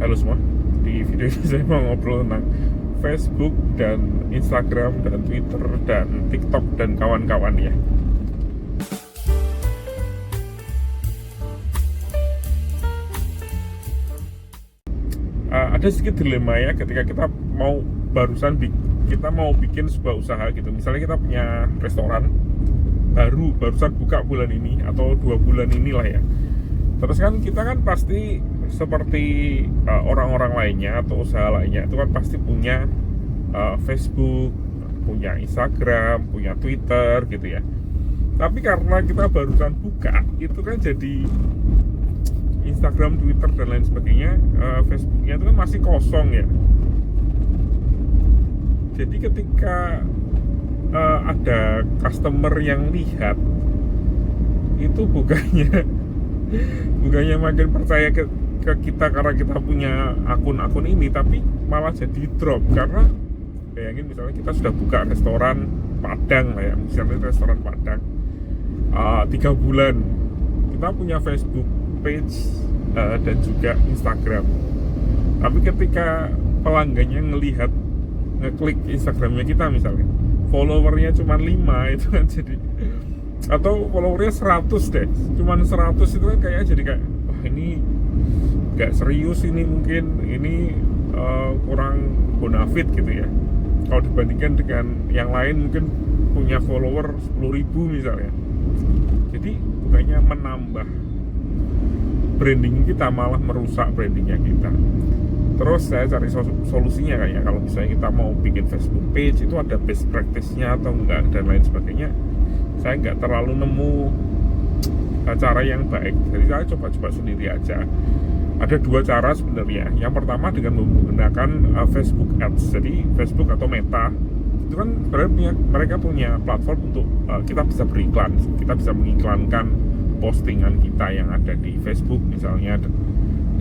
Halo semua, di video ini saya mau ngobrol tentang Facebook dan Instagram dan Twitter dan TikTok dan kawan-kawan ya. Ada sedikit dilema ya ketika kita mau kita mau bikin sebuah usaha gitu. Misalnya kita punya restoran barusan buka bulan ini atau 2 bulan inilah ya. Terus kan kita kan pasti seperti orang-orang lainnya atau usaha lainnya itu kan pasti punya Facebook, punya Instagram, punya Twitter gitu ya. Tapi karena kita barusan buka, itu kan jadi Instagram, Twitter dan lain sebagainya, Facebooknya itu kan masih kosong ya. Jadi ketika ada customer yang lihat, itu bukannya makin percaya ke kita karena kita punya akun-akun ini, tapi malah jadi drop. Karena bayangin misalnya kita sudah buka restoran Padang lah ya, misalnya restoran Padang 3 bulan, kita punya Facebook page dan juga Instagram, tapi ketika pelanggannya ngeklik Instagramnya kita, misalnya followernya cuma 5, itu kan jadi, atau followernya 100 deh, cuman 100, itu kan kayak jadi kayak, wah ini gak serius, ini mungkin ini kurang bonafit gitu ya, kalau dibandingkan dengan yang lain mungkin punya follower 10.000 misalnya. Jadi bukannya menambah branding kita, malah merusak brandingnya kita. Terus saya cari solusinya kayaknya, kalau misalnya kita mau bikin Facebook page itu ada best practice-nya atau enggak dan lain sebagainya. Saya nggak terlalu nemu cara yang baik, jadi saya coba-coba sendiri aja. Ada 2 cara sebenarnya. Yang pertama dengan menggunakan Facebook Ads. Jadi Facebook atau Meta itu kan sebenarnya mereka punya platform untuk kita bisa beriklan, kita bisa mengiklankan postingan kita yang ada di Facebook misalnya,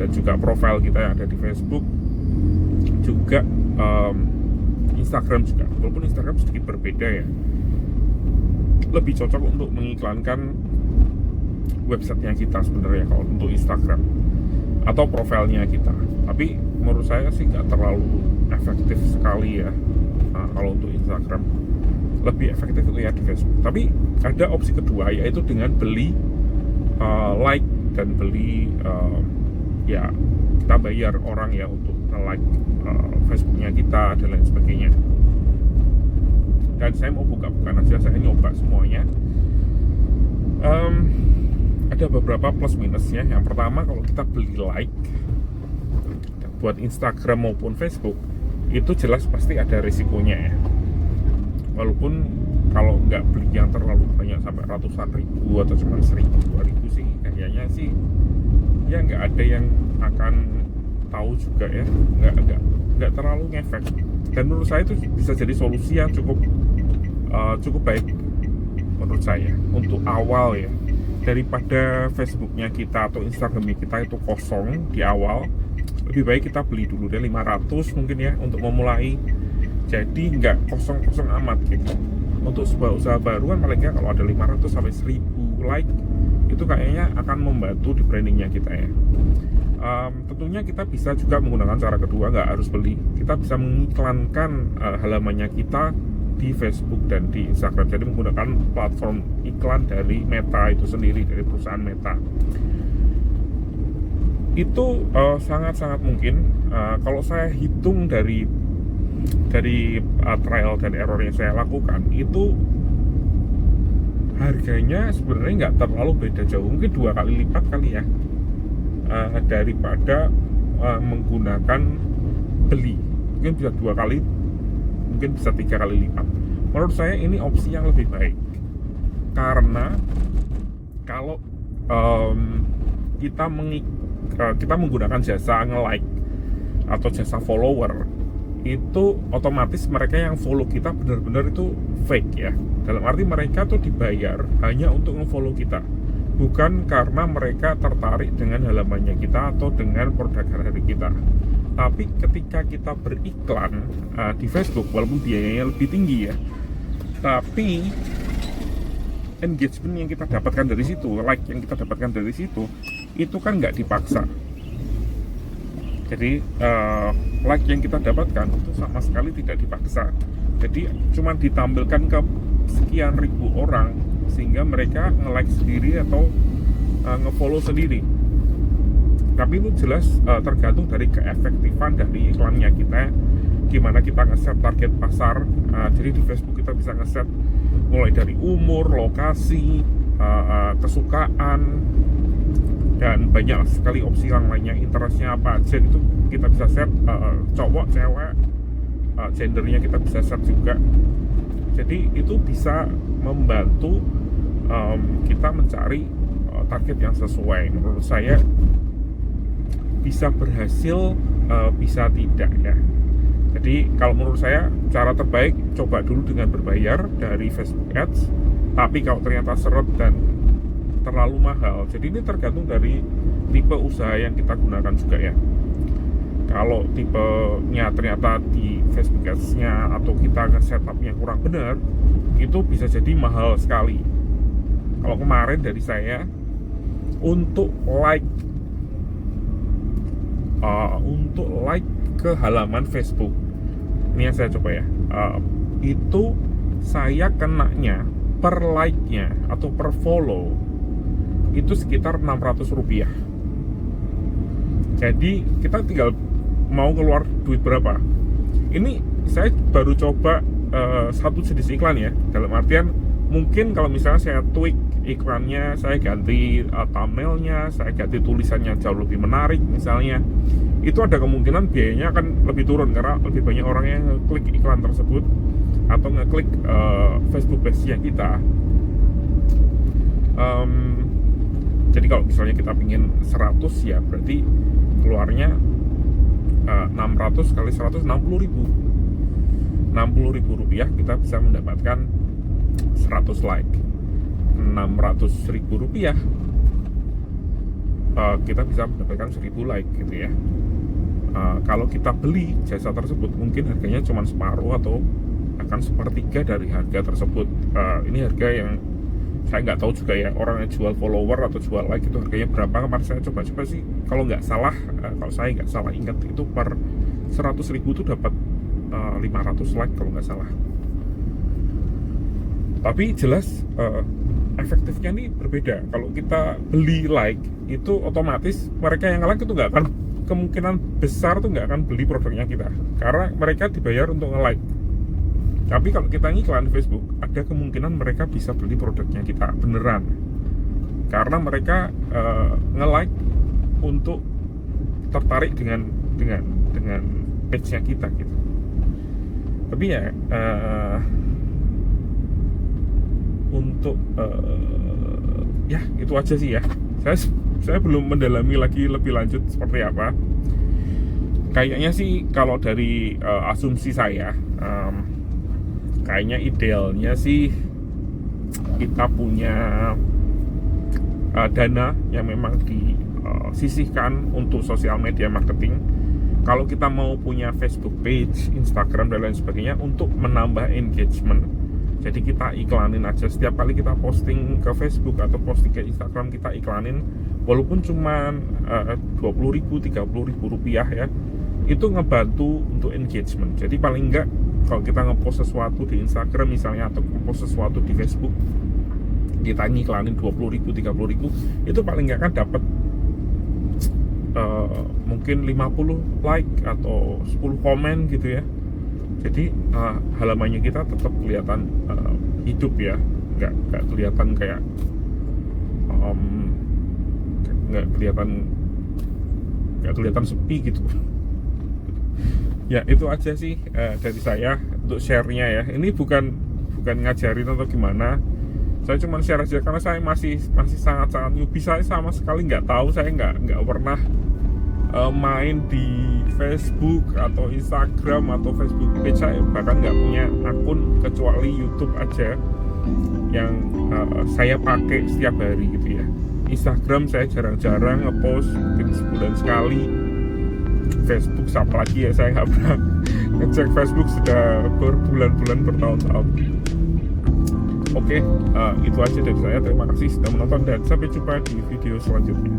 dan juga profil kita yang ada di Facebook, juga Instagram juga. Walaupun Instagram sedikit berbeda ya, lebih cocok untuk mengiklankan websitenya kita sebenarnya kalau untuk Instagram, atau profilnya kita. Tapi menurut saya sih nggak terlalu efektif sekali ya. Kalau untuk Instagram lebih efektif itu ya di Facebook. Tapi ada opsi kedua, yaitu dengan beli like dan beli ya kita bayar orang ya untuk like Facebooknya kita dan lain sebagainya. Dan saya mau buka-bukaan aja, saya nyoba semuanya. Ada beberapa plus minusnya. Yang pertama, kalau kita beli like buat Instagram maupun Facebook, itu jelas pasti ada risikonya ya. Walaupun kalau nggak beli yang terlalu banyak sampai ratusan ribu atau cuma 1.000, 2.000 sih kayaknya sih ya nggak ada yang akan tahu juga ya, nggak terlalu ngefek. Dan menurut saya itu bisa jadi solusi yang cukup baik menurut saya untuk awal ya. Daripada Facebooknya kita atau Instagramnya kita itu kosong di awal, lebih baik kita beli dulu deh 500 mungkin ya untuk memulai. Jadi nggak kosong-kosong amat gitu. Untuk sebuah usaha baru kan paling nggak kalau ada 500 sampai 1.000 like, itu kayaknya akan membantu di brandingnya kita ya. Tentunya kita bisa juga menggunakan cara kedua, nggak harus beli. Kita bisa mengiklankan halamannya kita di Facebook dan di Instagram. Jadi menggunakan platform iklan dari Meta itu sendiri, dari perusahaan Meta. Itu sangat-sangat mungkin. Kalau saya hitung dari trial dan error yang saya lakukan, itu harganya sebenarnya nggak terlalu beda jauh, mungkin 2 kali lipat kali ya, daripada menggunakan beli. Mungkin bisa 2 kali, mungkin bisa 3 kali lipat. Menurut saya ini opsi yang lebih baik, karena kalau kita menggunakan jasa nge-like atau jasa follower, itu otomatis mereka yang follow kita benar-benar itu fake ya. Dalam arti mereka tuh dibayar hanya untuk nge-follow kita, bukan karena mereka tertarik dengan halamannya kita atau dengan produk dari kita. Tapi ketika kita beriklan di Facebook, walaupun biayanya lebih tinggi ya, tapi engagement yang kita dapatkan dari situ, like yang kita dapatkan dari situ, itu kan nggak dipaksa. Jadi like yang kita dapatkan itu sama sekali tidak dipaksa. Jadi cuma ditampilkan ke sekian ribu orang sehingga mereka nge-like sendiri atau nge-follow sendiri. Tapi itu jelas tergantung dari keefektifan dari iklannya kita, gimana kita nge-set target pasar. Jadi di Facebook kita bisa nge-set mulai dari umur, lokasi, kesukaan, dan banyak sekali opsi yang lainnya, interestnya apa aja itu kita bisa set, cowok, cewek, gendernya kita bisa set juga. Jadi itu bisa membantu kita mencari target yang sesuai. Menurut saya bisa berhasil, bisa tidak ya. Jadi kalau menurut saya cara terbaik coba dulu dengan berbayar dari Facebook Ads. Tapi kalau ternyata seret dan terlalu mahal, jadi ini tergantung dari tipe usaha yang kita gunakan juga ya. Kalau tipenya ternyata di Facebook Ads-nya atau kita nge-setupnya kurang benar, itu bisa jadi mahal sekali. Kalau kemarin dari saya untuk like ke halaman Facebook, ini yang saya coba ya, itu saya kenanya per like-nya atau per follow itu sekitar Rp600. Jadi kita tinggal mau keluar duit berapa. Ini saya baru coba satu jenis iklan ya, dalam artian mungkin kalau misalnya saya tweak iklannya, saya ganti thumbnailnya, saya ganti tulisannya jauh lebih menarik misalnya, itu ada kemungkinan biayanya akan lebih turun karena lebih banyak orang yang ngeklik iklan tersebut atau ngeklik Facebook page-nya kita. Jadi kalau misalnya kita pingin 100 ya berarti keluarnya 600 kali 100 60.000 Rp60.000 kita bisa mendapatkan 100 like. Rp600.000 kita bisa mendapatkan 1.000 like gitu ya. Kalau kita beli jasa tersebut mungkin harganya cuma separuh atau akan sepertiga dari harga tersebut. Ini harga yang saya nggak tahu juga ya, orang yang jual follower atau jual like itu harganya berapa. Kemarin saya coba-coba sih, kalau nggak salah, kalau saya nggak salah ingat itu per 100.000 itu dapat 500 like kalau nggak salah. Tapi jelas efektifnya ini berbeda. Kalau kita beli like itu otomatis mereka yang like itu nggak akan, kemungkinan besar tuh nggak akan beli produknya kita karena mereka dibayar untuk nge-like. Tapi kalau kita ngiklan di Facebook, ada kemungkinan mereka bisa beli produknya kita beneran, karena mereka nge-like untuk tertarik dengan page-nya kita gitu. Tapi ya untuk ya itu aja sih ya. Saya belum mendalami lagi lebih lanjut seperti apa. Kayaknya sih kalau dari asumsi saya, kayaknya idealnya sih kita punya dana yang memang disisihkan untuk sosial media marketing. Kalau kita mau punya Facebook page, Instagram dan lain sebagainya untuk menambah engagement, jadi kita iklanin aja setiap kali kita posting ke Facebook atau posting ke Instagram, kita iklanin walaupun cuma 20.000, 30.000 rupiah ya, itu ngebantu untuk engagement. Jadi paling enggak kalau kita ngepost sesuatu di Instagram misalnya atau ngepost sesuatu di Facebook, kita ngiklanin 20.000, 30.000, itu paling enggak kan dapat mungkin 50 like atau 10 komen gitu ya. Jadi halamannya kita tetap kelihatan hidup ya, nggak kelihatan kayak nggak kelihatan sepi gitu. Ya itu aja sih dari saya untuk share-nya ya. Ini bukan ngajarin atau gimana. Saya cuma share aja karena saya masih sangat newbie. Saya sama sekali nggak tahu, saya nggak pernah main di Facebook atau Instagram atau Facebook page. Saya bahkan nggak punya akun kecuali YouTube aja yang saya pakai setiap hari gitu ya. Instagram saya jarang-jarang ngepost, mungkin sebulan sekali. Facebook siapa lagi ya, saya nggak pernah ngecek Facebook sudah berbulan-bulan, bertahun-tahun. Oke, itu aja dari saya. Terima kasih sudah menonton dan sampai jumpa di video selanjutnya.